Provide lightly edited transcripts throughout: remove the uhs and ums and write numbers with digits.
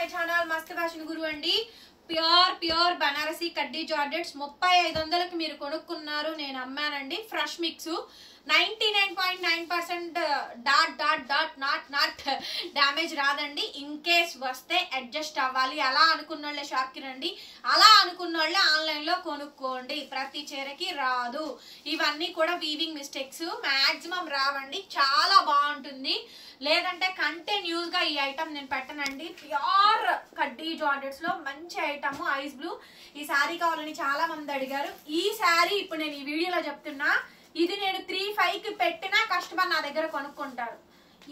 My channel మస్త్ fashion గురు అండి. Pure Banarasi కడ్డీ జార్జెట్స్ 3500కి మీరు కొనుక్కున్నారు, నేను అమ్మానండి. ఫ్రెష్ మిక్స్ 99.9% నాట్ డ్యామేజ్ రాదండి. ఇన్ కేస్ వస్తే అడ్జస్ట్ అవ్వాలి. అలా అనుకున్నోళ్ళే షాప్కి రండి, అలా అనుకున్నోళ్ళే ఆన్లైన్లో కొనుక్కోండి. ప్రతి చీరకి రాదు. ఇవన్నీ కూడా వీవింగ్ మిస్టేక్స్, మ్యాక్సిమం రావండి. చాలా బాగుంటుంది. లేదంటే కంటిన్యూస్ గా ఈ ఐటమ్ నేను పెట్టనండి. ప్యూర్ కడ్డీ జార్జెట్స్ లో మంచి ఐటమ్ ఐస్ బ్లూ. ఈ శారీ కావాలని చాలా మంది అడిగారు. ఈ శారీ ఇప్పుడు నేను ఈ వీడియోలో చెప్తున్నా, ఇది నేను 3,500కి పెట్టినా కస్టమర్ నా దగ్గర కొనుక్కుంటారు.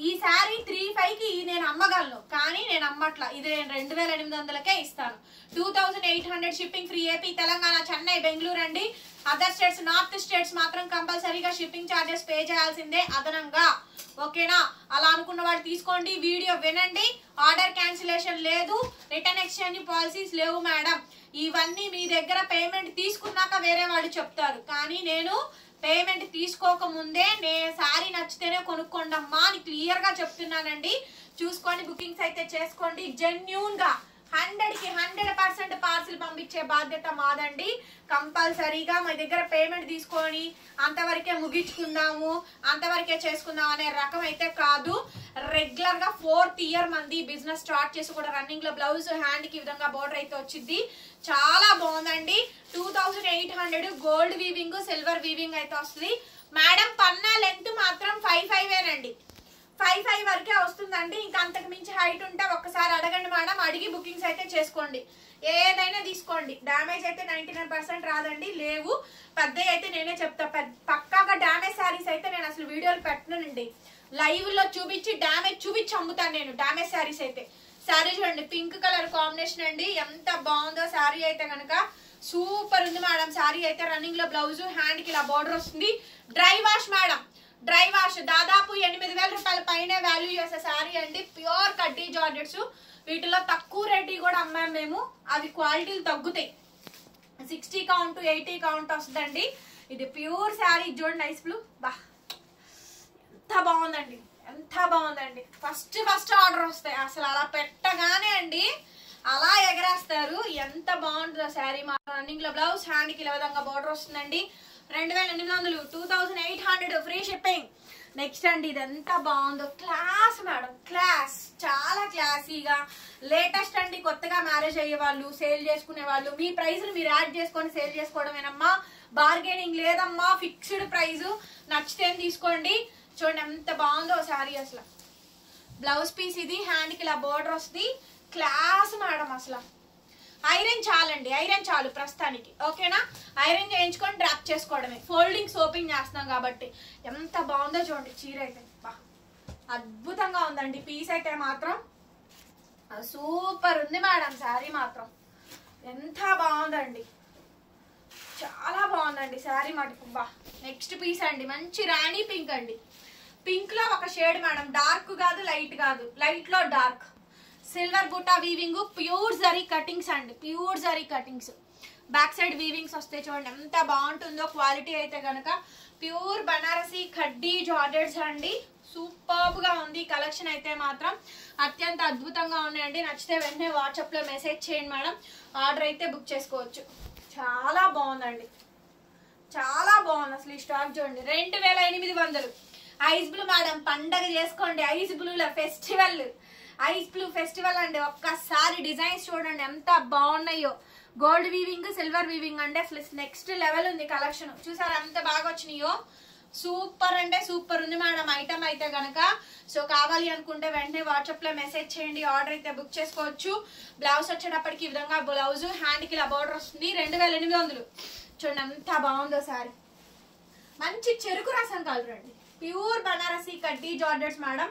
ఈ శారీ 3,500కి నేను అమ్మగలను, కానీ నేను అమ్మట్లా. ఇది నేను 2,800కే ఇస్తాను. 2,800 shipping free. AP, Telangana, Chennai, Bengaluru అండి. అదర్ స్టేట్స్, నార్త్ స్టేట్స్ మాత్రం కంపల్సరీగా షిప్పింగ్ ఛార్జెస్ పే చేయాల్సిందే అదనంగా. ఓకేనా? అలా అనుకున్న వాళ్ళు తీసుకోండి, వీడియో వినండి. ఆర్డర్ క్యాన్సిలేషన్ లేదు, రిటర్న్ ఎక్స్చేంజ్ పాలసీస్ లేవు మేడం. ఇవన్నీ మీ దగ్గర పేమెంట్ తీసుకున్నాక వేరే వాళ్ళు చెప్తారు, కానీ నేను పేమెంట్ తీసుకోక ముందే శారీ నచ్చితేనే కొనుక్కోండమ్మా అని క్లియర్ గా చెప్తున్నానండి. చూసుకోండి, బుకింగ్స్ అయితే చేసుకోండి. జెన్యూన్ గా 100కి 100% పార్సిల్ పంపించే బాధ్యత మాదండి. కంపల్సరీగా మా దగ్గర పేమెంట్ తీసుకొని అంతవరకే ముగించుకుందాము, అంతవరకే చేసుకుందాం అనే రకం అయితే కాదు. రెగ్యులర్ గా 4th ఇయర్ మంది బిజినెస్ స్టార్ట్ చేసి కూడా రన్నింగ్ లో బ్లౌజ్ హ్యాండ్ కి విధంగా బోర్డర్ అయితే వచ్చింది. చాలా బాగుందండి. 2,800 గోల్డ్ వీవింగ్, సిల్వర్ వీవింగ్ అయితే వస్తుంది మేడం. పన్నా లెంత్ మాత్రం 5'5" 5'5" వరకే వస్తుందండి. ఇంకా అంతకు మించి హైట్ ఉంటే ఒక్కసారి అడగండి మేడం, అడిగి బుకింగ్స్ అయితే చేసుకోండి. ఏదైనా తీసుకోండి, డ్యామేజ్ అయితే 99% రాదండి. లేవు పెద్ద అయితే నేనే చెప్తా. పక్కాగా డ్యామేజ్ శారీస్ అయితే నేను అసలు వీడియోలు పెట్టనండి. లైవ్ లో చూపించి డ్యామేజ్ చూపించి అమ్ముతాను నేను డ్యామేజ్ శారీస్ అయితే. శారీ చూడండి, పింక్ కలర్ కాంబినేషన్ అండి. ఎంత బాగుందో శారీ అయితే కనుక సూపర్ ఉంది మేడం. శారీ అయితే రన్నింగ్ లో బ్లౌజ్ హ్యాండ్ కి ఇలా బోర్డర్ వస్తుంది. Dry wash madam, dry wash. దాదాపు 8,000 రూపాయల పైన వాల్యూ చేసే శారీ అండి. ప్యూర్ కడ్డీ జార్జెట్స్. వీటిలో తక్కువ రేట్ కూడా అమ్మాము మేము. అవి క్వాలిటీలు తగ్గుతాయి. 60 కౌంట్ 80 కౌంట్ వస్తుందండి. ఇది ప్యూర్ శారీ. చూడండి ఐస్ బ్లూ, బా ఎంత బాగుందండి, ఎంత బాగుందండి. ఫస్ట్ ఆర్డర్ వస్తాయి అసలు. అలా పెట్టగానే అండి అలా ఎగరేస్తారు. ఎంత బాగుంటుందో శారీ. మా రన్నింగ్ లో బ్లౌజ్ హ్యాండ్ కి ఇలా విధంగా బోర్డర్ వస్తుందండి. 2,800, 2,800 ఫ్రీ షిప్పింగ్. నెక్స్ట్ అండి, ఇది ఎంత బాగుందో. Class madam, class. చాలా క్లాసీగా లేటెస్ట్ అండి. కొత్తగా మ్యారేజ్ అయ్యే వాళ్ళు, సేల్ చేసుకునే వాళ్ళు, మీ ప్రైస్ మీరు యాడ్ చేసుకొని సేల్ చేసుకోవడమేనమ్మా. బార్గెనింగ్ లేదమ్మా, ఫిక్స్డ్ ప్రైస్. నచ్చితే తీసుకోండి. చూడండి ఎంత బాగుందో శారీ అసలు. బ్లౌజ్ పీస్ ఇది, హ్యాండ్ కి ఇలా బోర్డర్ వస్తుంది. క్లాస్ మేడం అసలు. ఐరన్ చాలండి, ఐరన్ చాలు ప్రస్తుతానికి. ఓకేనా? ఐరన్ చేయించుకొని డ్రాప్ చేసుకోవడమే. ఫోల్డింగ్స్ ఓపెన్ చేస్తున్నాం కాబట్టి. ఎంత బాగుందో చూడండి చీర అయితే. బా అద్భుతంగా ఉందండి. పీస్ అయితే మాత్రం సూపర్ ఉంది మేడం. శారీ మాత్రం ఎంత బాగుందండి, చాలా బాగుందండి శారీ మటుకు. బా నెక్స్ట్ పీస్ అండి, మంచి రాణి పింక్ అండి. పింక్ లో ఒక షేడ్ మేడం, డార్క్ కాదు, లైట్ కాదు, లైట్ లో డార్క్. సిల్వర్ బుట్టా వీవింగ్, ప్యూర్ జరీ కటింగ్స్ అండి. Pure zari cuttings, back side weavings వస్తే చూడండి ఎంత బాగుంటుందో. క్వాలిటీ అయితే కనుక ప్యూర్ బనారసి కడ్డీ జార్జెట్స్ అండి. సూపర్ గా ఉంది. కలెక్షన్ అయితే మాత్రం అత్యంత అద్భుతంగా ఉన్నాయండి. నచ్చితే వెంటనే వాట్సాప్ లో మెసేజ్ చేయండి మేడం. ఆర్డర్ అయితే బుక్ చేసుకోవచ్చు. చాలా బాగుందండి, చాలా బాగుంది అసలు. ఈ స్టాక్ చూడండి, 2,800. ఐస్ బ్లూ మేడం, పండగ చేసుకోండి. ఐస్ బ్లూలో ఫెస్టివల్, ఐస్ బ్లూ ఫెస్టివల్ అండి. ఒక్కసారి డిజైన్స్ చూడండి ఎంత బాగున్నాయో. గోల్డ్ వీవింగ్, సిల్వర్ వీవింగ్ అండి. అసలు నెక్స్ట్ లెవెల్ ఉంది కలెక్షన్. చూసారా ఎంత బాగా వచ్చినాయో. సూపర్ అంటే సూపర్ ఉంది మేడం ఐటమ్ అయితే గనక. సో కావాలి అనుకుంటే వెంటనే వాట్సాప్ లో మెసేజ్ చేయండి, ఆర్డర్ అయితే బుక్ చేసుకోవచ్చు. బ్లౌజ్ వచ్చేటప్పటికి ఈ విధంగా బ్లౌజ్ హ్యాండ్ కి ఇలా బోర్డర్ వస్తుంది. 2,800. చూడండి ఎంత బాగుందో సారీ. మంచి చెరుకు రసం కలర్ అండి. ప్యూర్ బనారసి కడ్డీ జార్జెట్స్ మేడం.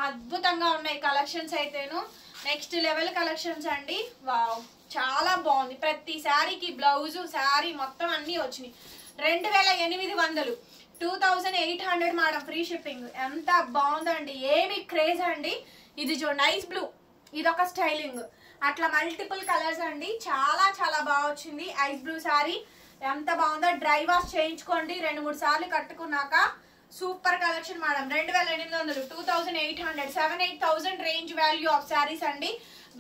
అద్భుతంగా ఉన్నాయి కలెక్షన్స్ అయితేను. నెక్స్ట్ లెవెల్ కలెక్షన్స్ అండి. వావ్ చాలా బాగుంది. ప్రతి శారీకి బ్లౌజ్, శారీ మొత్తం అన్ని వచ్చినాయి. 2,800, 2,800 మేడం ఫ్రీ షిప్పింగ్. ఎంత బాగుందండి, ఏమి క్రేజ్ అండి. ఇది చూడండి ఐస్ బ్లూ, ఇదొక స్టైలింగ్. అట్లా మల్టిపుల్ కలర్స్ అండి. చాలా చాలా బాగా వచ్చింది ఐస్ బ్లూ శారీ. ఎంత బాగుందో. డ్రై వాష్ చేయించుకోండి 2-3 సార్లు కట్టుకున్నాక. Super collection madam. 2,800, 2,800, 7,000-8,000 range value of sarees అండి.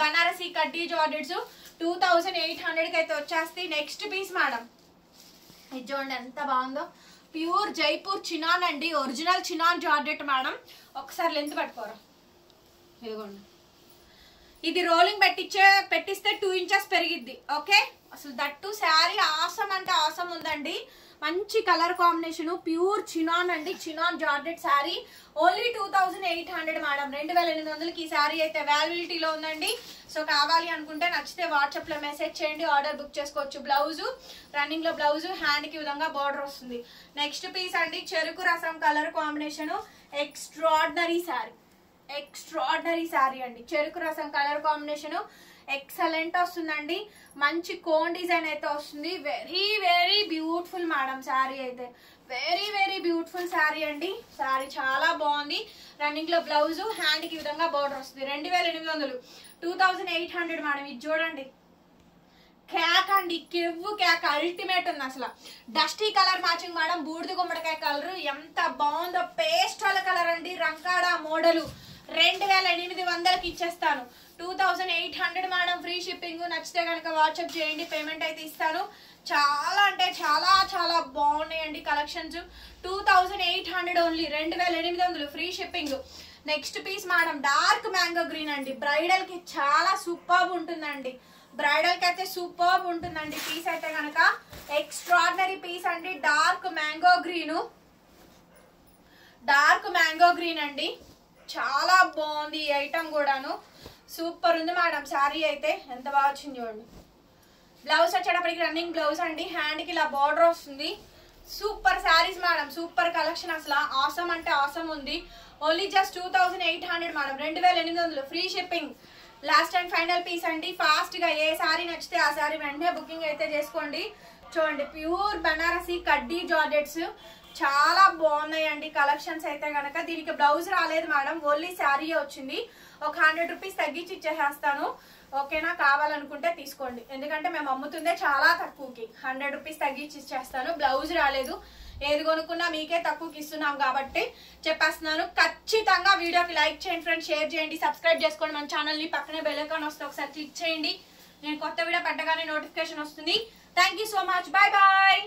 బనారసి కడ్డీ జార్జెట్స్ 2800కి అయితే వచ్చేస్తాయి. నెక్స్ట్ పీస్ మేడం, ఇది చూడండి ఎంత బాగుందో, ప్యూర్ జైపూర్ చినాన్ అండి, ఒరిజినల్ చినాన్ జార్జెట్ మేడం. ఒకసారి లెంత్ పట్టుకోరా, ఇదిగోండి. ఇది రోలింగ్ పెట్టిస్తే 2 ఇంచెస్ పెరిగిద్ది. ఓకే, అసలు దట్టు శారీ ఆసం అంటే ఆసం ఉందండి. మంచి కలర్ కాంబినేషన్, ప్యూర్ చినాన్ అండి, chinon georgette saree. Only 2800 madam, 2800కి ఈ శారీ అయితే అవైలబిలిటీలో ఉందండి. సో కావాలి అనుకుంటే నచ్చితే వాట్సాప్ లో మెసేజ్ చేయండి, ఆర్డర్ బుక్ చేసుకోవచ్చు. బ్లౌజ్ రన్నింగ్ లో బ్లౌజ్, హ్యాండ్ కి విధంగా బార్డర్ వస్తుంది. నెక్స్ట్ పీస్ అండి, చెరుకు రసం colour combination, extraordinary sari, extraordinary sari అండి. చెరుకు రసం కలర్ కాంబినేషన్ ఎక్సలెంట్ వస్తుందండి. మంచి కోన్ డిజైన్ అయితే వస్తుంది. Very very beautiful madam sari అయితే, వెరీ వెరీ బ్యూటిఫుల్ శారీ అండి. శారీ చాలా బాగుంది. రన్నింగ్ లో బ్లౌజ్, హ్యాండ్ కి విధంగా బార్డర్ వస్తుంది. 2800, 2800 మేడం. ఇది చూడండి, కేక్ అండి, కెవ్వు కేక్, అల్టిమేట్ ఉంది అసలు. డస్టీ కలర్ మ్యాచింగ్ మేడం, బూడిద గుమ్మడికాయ కలర్ ఎంత బాగుందో, పేస్టల్ కలర్ అండి, రంకాడా మోడలు. 2800కి ఇచ్చేస్తాను. 2800 మేడం, ఫ్రీ షిప్పింగ్. నచ్చితే కనుక వాట్సాప్ చేయండి, పేమెంట్ అయితే ఇస్తాను. చాలా అంటే చాలా చాలా బాగున్నాయండి collections. 2800 only, 2800 free shipping. Next piece madam, dark mango green అండి, బ్రైడల్ కి చాలా సూపర్బ్ ఉంటుందండి. బ్రైడల్ కి అయితే సూపర్బ్ ఉంటుందండి పీస్ అయితే కనుక. ఎక్స్ట్రాడినరీ పీస్ అండి, dark mango green, dark mango green అండి. చాలా బాగుంది ఈ ఐటమ్ కూడాను, సూపర్ ఉంది మేడం. శారీ అయితే ఎంత బాగా వచ్చింది చూడండి. బ్లౌజ్ వచ్చేటప్పటికి రన్నింగ్ బ్లౌజ్ అండి, హ్యాండ్ కి ఇలా బార్డర్ వస్తుంది. Super saris madam, super collection, అసలు ఆసమ్ అంటే ఆసమ్ ఉంది. Only just 2800 madam, 2800 free shipping. Last and final piece అండి. ఫాస్ట్ గా ఏ శారీ నచ్చితే ఆ శారీ వెంటనే బుకింగ్ అయితే చేసుకోండి. చూడండి, ప్యూర్ బనారసి కడ్డీ జార్జెట్స్ చాలా బాగున్నాయండి కలెక్షన్స్ అయితే కనుక. దీనికి బ్లౌజ్ రాలేదు మేడం, ఓన్లీ శారీ వచ్చింది. ఒక 100 రూపీస్ తగ్గించి ఇచ్చేసేస్తాను. ఓకేనా, కావాలనుకుంటే తీసుకోండి, ఎందుకంటే మేము అమ్ముతుందే చాలా తక్కువకి. 100 రూపీస్ తగ్గించి ఇచ్చేస్తాను. బ్లౌజ్ రాలేదు, ఏది కొనుక్కున్నా మీకే తక్కువకి ఇస్తున్నాం కాబట్టి చెప్పేస్తున్నాను. ఖచ్చితంగా వీడియోకి లైక్ చేయండి ఫ్రెండ్స్, షేర్ చేయండి, సబ్స్క్రైబ్ చేసుకోండి మన ఛానల్ని. పక్కనే బెల్ ఐకాన్ వస్తే ఒకసారి క్లిక్ చేయండి. నేను కొత్త వీడియో పెట్టగానే నోటిఫికేషన్ వస్తుంది. Thank you so much, bye bye.